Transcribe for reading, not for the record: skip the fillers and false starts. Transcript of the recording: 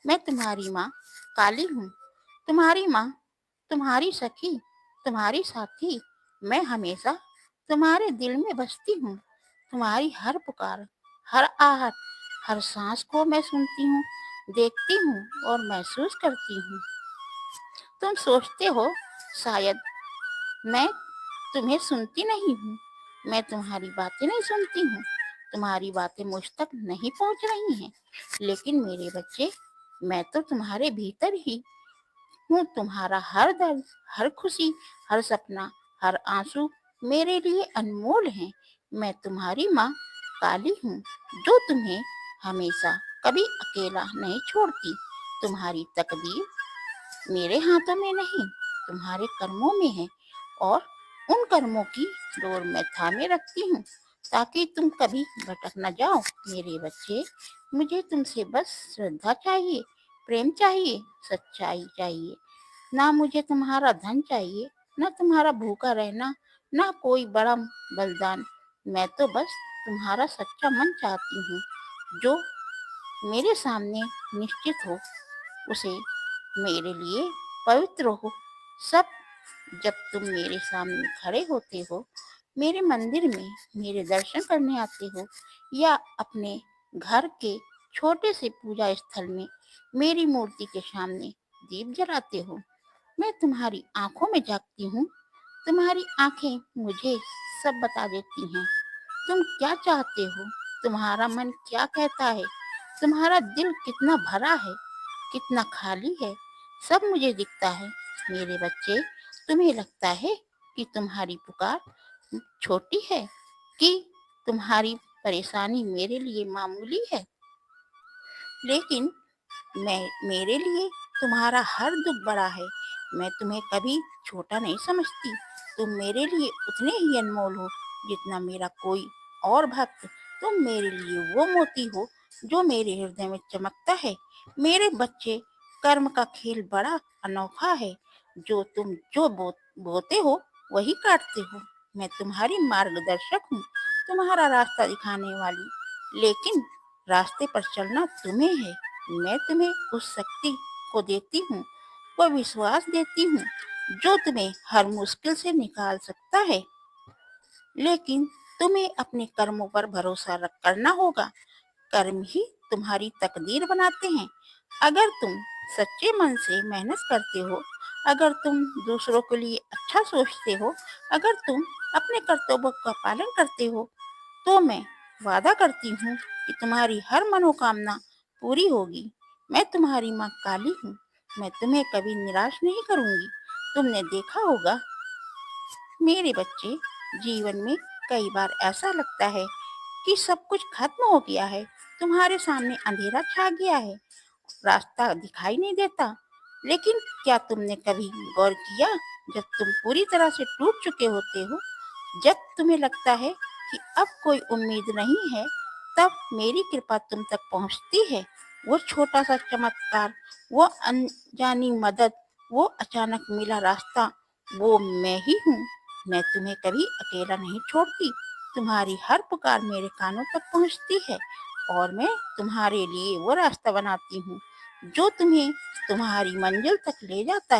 मैं तुम्हारी माँ काली हूँ, तुम्हारी माँ, तुम्हारी सखी, तुम्हारी साथी। मैं हमेशा तुम्हारे दिल में बसती हूँ। तुम्हारी हर पुकार, हर आहट, हर सांस को मैं सुनती हूँ, देखती हूँ और महसूस करती हूँ। तुम सोचते हो शायद मैं तुम्हें सुनती नहीं हूँ। मैं तुम्हारी बातें नहीं सुनती हूँ, तुम्हारी बातें मुझ तक नहीं पहुँच रही हैं। लेकिन मेरे बच्चे, मैं तो तुम्हारे भीतर ही हूँ। तुम्हारा हर दर्द, हर खुशी, हर सपना, हर आंसू मेरे लिए अनमोल है। मैं तुम्हारी माँ काली हूँ, जो तुम्हें हमेशा कभी अकेला नहीं छोड़ती। तुम्हारी तकदीर मेरे हाथों में नहीं, तुम्हारे कर्मों में है। और उन कर्मों की डोर मैं थामे रखती हूँ, ताकि तुम कभी भटक न जाओ। मेरे बच्चे, मुझे तुमसे बस श्रद्धा चाहिए, प्रेम चाहिए, सच्चाई चाहिए। ना मुझे तुम्हारा धन चाहिए, ना तुम्हारा भूखा रहना, ना कोई बड़ा बलिदान। मैं तो बस तुम्हारा सच्चा मन चाहती हूँ, जो मेरे सामने निश्चित हो, उसे मेरे लिए पवित्र हो। सब जब तुम मेरे सामने खड़े होते हो, मेरे मंदिर में मेरे दर्शन करने आते हो, या अपने घर के छोटे से पूजा स्थल में मेरी मूर्ति के सामने दीप जलाते हो, मैं तुम्हारी आंखों में झांकती हूँ। तुम्हारी आंखें मुझे सब बता देती हैं। तुम क्या चाहते हो, तुम्हारा मन क्या कहता है, तुम्हारा दिल कितना भरा है, कितना खाली है, सब मुझे दिखता है। मेरे बच्चे, तुम्हें लगता है कि तुम्हारी पुकार छोटी है, कि तुम्हारी परेशानी मेरे लिए मामूली है। लेकिन मेरे लिए तुम्हारा हर दुख बड़ा है। मैं तुम्हें कभी छोटा नहीं समझती। तुम मेरे लिए उतने ही अनमोल हो जितना मेरा कोई और भक्त। तुम मेरे लिए वो मोती हो जो मेरे हृदय में चमकता है। मेरे बच्चे, कर्म का खेल बड़ा अनोखा है। जो बोते हो वही काटते हो। मैं तुम्हारी मार्गदर्शक हूँ, तुम्हारा रास्ता दिखाने वाली। लेकिन रास्ते पर चलना तुम्हें है। मैं तुम्हें उस शक्ति को देती हूँ, वो विश्वास देती हूँ, जो तुम्हें हर मुश्किल से निकाल सकता है। लेकिन तुम्हें अपने कर्मों पर भरोसा करना होगा। कर्म ही तुम्हारी तकदीर बनाते हैं। अगर तुम सच्चे मन से मेहनत करते हो, अगर तुम दूसरों के लिए अच्छा सोचते हो, अगर तुम अपने कर्तव्यों का पालन करते हो, तो मैं वादा करती हूँ कि तुम्हारी हर मनोकामना पूरी होगी। मैं तुम्हारी माँ काली हूँ, मैं तुम्हें कभी निराश नहीं करूँगी। तुमने देखा होगा मेरे बच्चे, जीवन में कई बार ऐसा लगता है कि सब कुछ खत्म हो गया है, तुम्हारे सामने अंधेरा छा गया है, रास्ता दिखाई नहीं देता। लेकिन क्या तुमने कभी गौर किया, जब तुम पूरी तरह से टूट चुके होते हो, जब तुम्हें लगता है कि अब कोई उम्मीद नहीं है, तब मेरी कृपा तुम तक पहुंचती है। वो छोटा सा चमत्कार, वो अनजानी मदद, वो अचानक मिला रास्ता, वो मैं ही हूँ। मैं तुम्हें कभी अकेला नहीं छोड़ती। तुम्हारी हर पुकार मेरे कानों तक पहुंचती है, और मैं तुम्हारे लिए वो रास्ता बनाती हूँ जो तुम्हें तुम्हारी मंजिल तक ले जाता है।